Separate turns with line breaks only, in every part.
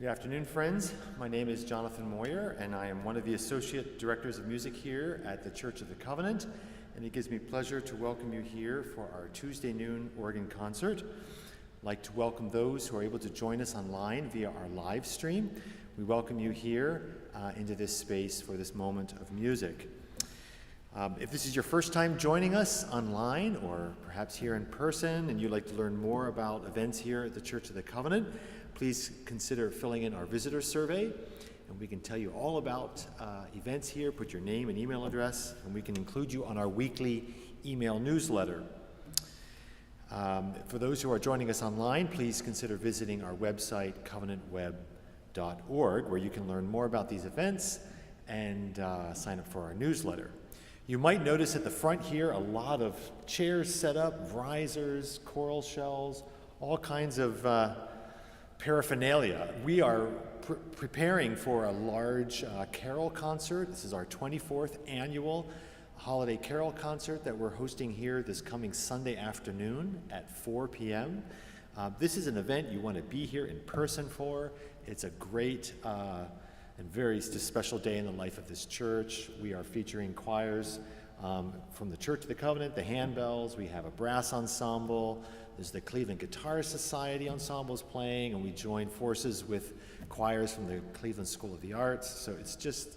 Good afternoon, friends. My name is Jonathan Moyer, and I am one of the Associate Directors of Music here at the Church of the Covenant, and it gives me pleasure to welcome you here for our Tuesday noon organ concert. I'd like to welcome those who are able to join us online via our live stream. We welcome you here into this space for this moment of music. If this is your first time joining us online or perhaps here in person and you'd like to learn more about events here at the Church of the Covenant, please consider filling in our visitor survey, and we can tell you all about events here. Put your name and email address, and we can include you on our weekly email newsletter. For those who are joining us online, please consider visiting our website, covenantweb.org, where you can learn more about these events and sign up for our newsletter. You might notice at the front here a lot of chairs set up, risers, coral shells, all kinds of paraphernalia. We are preparing for a large carol concert. This is our 24th annual holiday carol concert that we're hosting here this coming Sunday afternoon at 4 p.m. This is an event you want to be here in person for. It's a great and very special day in the life of this church. We are featuring choirs from the Church of the Covenant, the handbells. We have a brass ensemble. There's the Cleveland Guitar Society ensembles playing, and we join forces with choirs from the Cleveland School of the Arts. So it's just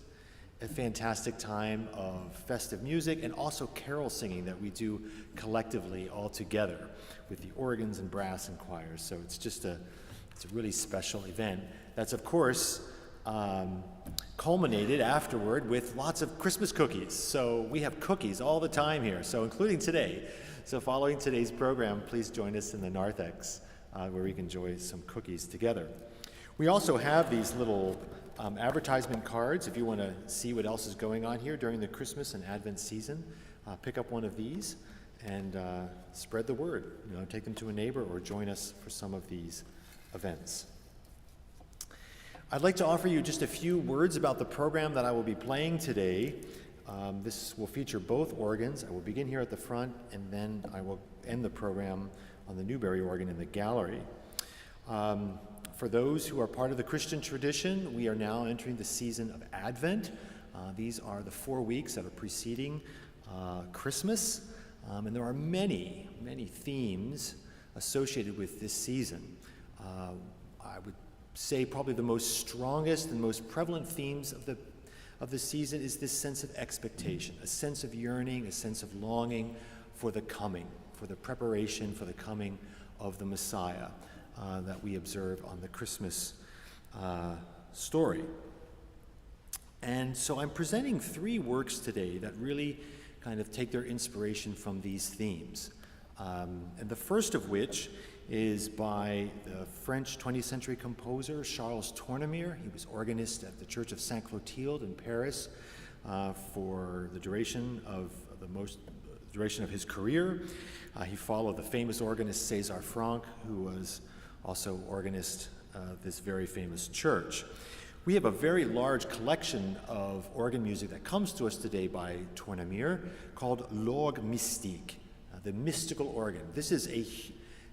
a fantastic time of festive music and also carol singing that we do collectively all together with the organs and brass and choirs. So it's a really special event. That's, of course, culminated afterward with lots of Christmas cookies. So we have cookies all the time here, so including today. So following today's program, please join us in the narthex where we can enjoy some cookies together. We also have these little advertisement cards. If you want to see what else is going on here during the Christmas and Advent season, pick up one of these and spread the word. Take them to a neighbor or join us for some of these events. I'd like to offer you just a few words about the program that I will be playing today. This will feature both organs. I will begin here at the front, and then I will end the program on the Newberry organ in the gallery. For those who are part of the Christian tradition, we are now entering the season of Advent. These are the 4 weeks that are preceding Christmas, and there are many, many themes associated with this season. I would say probably the most strongest and most prevalent themes of the season is this sense of expectation, a sense of yearning, a sense of longing for the coming, for the preparation for the coming of the Messiah that we observe on the Christmas story. And so I'm presenting 3 works today that really kind of take their inspiration from these themes. And the first of which is by the French 20th century composer Charles Tournemire. He was organist at the Church of Saint Clotilde in Paris for the duration of his career. He followed the famous organist César Franck, who was also organist of this very famous church. We have a very large collection of organ music that comes to us today by Tournemire called L'Orgue Mystique, the mystical organ. This is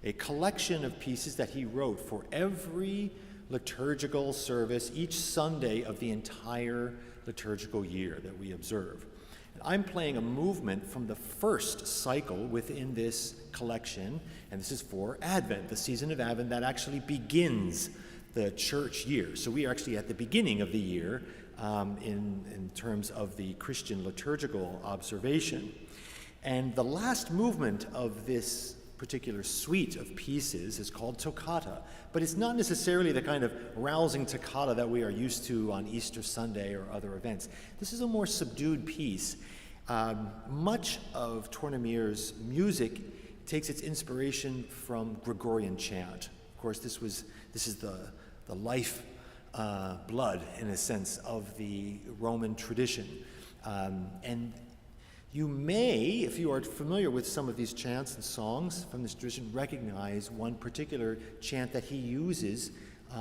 a collection of pieces that he wrote for every liturgical service each Sunday of the entire liturgical year that we observe. And I'm playing a movement from the first cycle within this collection, and this is for Advent, the season of Advent that actually begins the church year. So we are actually at the beginning of the year in terms of the Christian liturgical observation. And the last movement of this particular suite of pieces is called toccata, but it's not necessarily the kind of rousing toccata that we are used to on Easter Sunday or other events. This is a more subdued piece. Much of Tournemire's music takes its inspiration from Gregorian chant. Of course, this is the life blood, in a sense, of the Roman tradition. And you may, if you are familiar with some of these chants and songs from this tradition, recognize one particular chant that he uses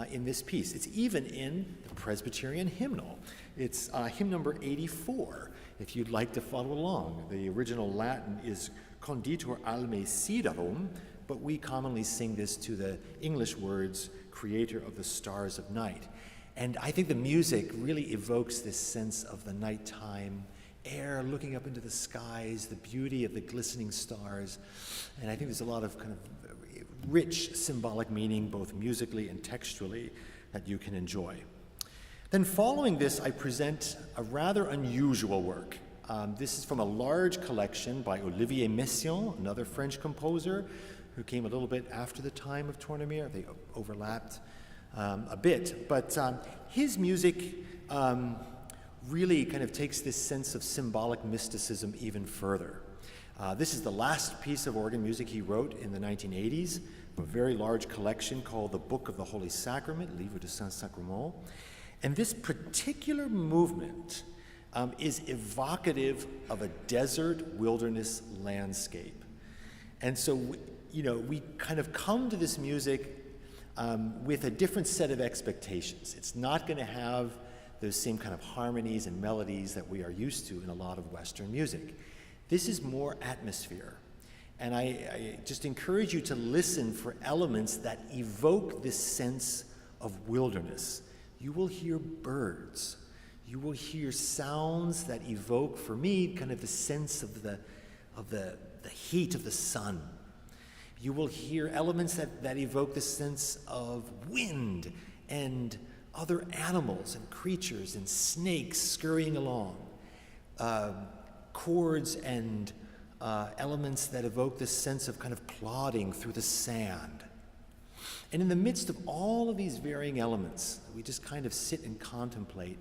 in this piece. It's even in the Presbyterian hymnal. It's hymn number 84, if you'd like to follow along. The original Latin is Conditor alme siderum, but we commonly sing this to the English words, creator of the stars of night. And I think the music really evokes this sense of the nighttime air, looking up into the skies, the beauty of the glistening stars. And I think there's a lot of kind of rich symbolic meaning, both musically and textually, that you can enjoy. Then following this, I present a rather unusual work. This is from a large collection by Olivier Messiaen, another French composer who came a little bit after the time of Tournemire. They overlapped a bit, but his music really kind of takes this sense of symbolic mysticism even further. This is the last piece of organ music he wrote in the 1980s, a very large collection called The Book of the Holy Sacrament, Livre de Saint-Sacrement. And this particular movement is evocative of a desert wilderness landscape. And so, we kind of come to this music with a different set of expectations. It's not going to have those same kind of harmonies and melodies that we are used to in a lot of Western music. This is more atmosphere. And I just encourage you to listen for elements that evoke this sense of wilderness. You will hear birds. You will hear sounds that evoke, for me, kind of the sense of the heat of the sun. You will hear elements that evoke the sense of wind and other animals and creatures and snakes scurrying along. Chords and elements that evoke this sense of kind of plodding through the sand. And in the midst of all of these varying elements that we just kind of sit and contemplate,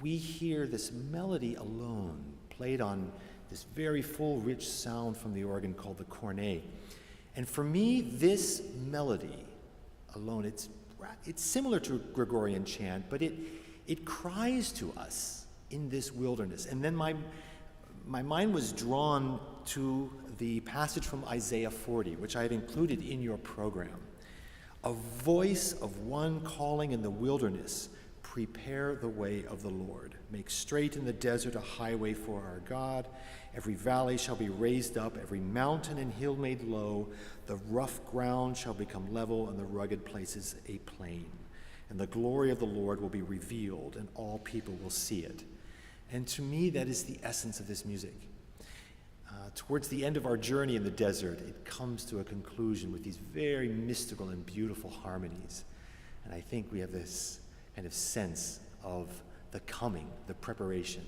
we hear this melody alone, played on this very full, rich sound from the organ called the cornet. And for me, this melody alone, it's similar to Gregorian chant, but it cries to us in this wilderness. And then my mind was drawn to the passage from Isaiah 40, which I have included in your program. A voice of one calling in the wilderness, prepare the way of the Lord. Make straight in the desert a highway for our God. Every valley shall be raised up, every mountain and hill made low. The rough ground shall become level, and the rugged places a plain. And the glory of the Lord will be revealed, and all people will see it. And to me, that is the essence of this music. Towards the end of our journey in the desert, it comes to a conclusion with these very mystical and beautiful harmonies. And I think we have this kind of sense of the coming, the preparation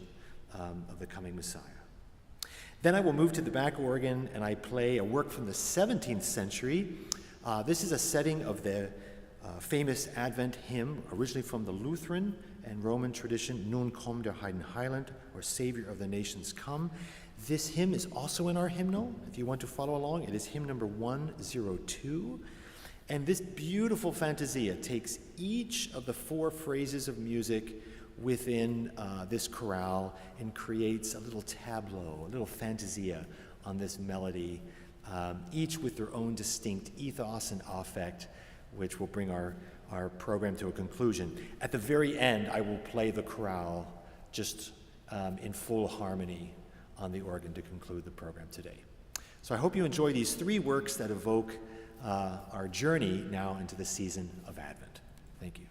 of the coming Messiah. Then I will move to the back organ and I play a work from the 17th century. This is a setting of the famous Advent hymn, originally from the Lutheran and Roman tradition, Nun komm der Heiden Heiland, or Savior of the Nations Come. This hymn is also in our hymnal. If you want to follow along, it is hymn number 102. And this beautiful fantasia takes each of the four phrases of music within this chorale and creates a little tableau, a little fantasia on this melody, each with their own distinct ethos and affect, which will bring our program to a conclusion. At the very end, I will play the chorale just in full harmony on the organ to conclude the program today. So I hope you enjoy these three works that evoke our journey now into the season of Advent. Thank you.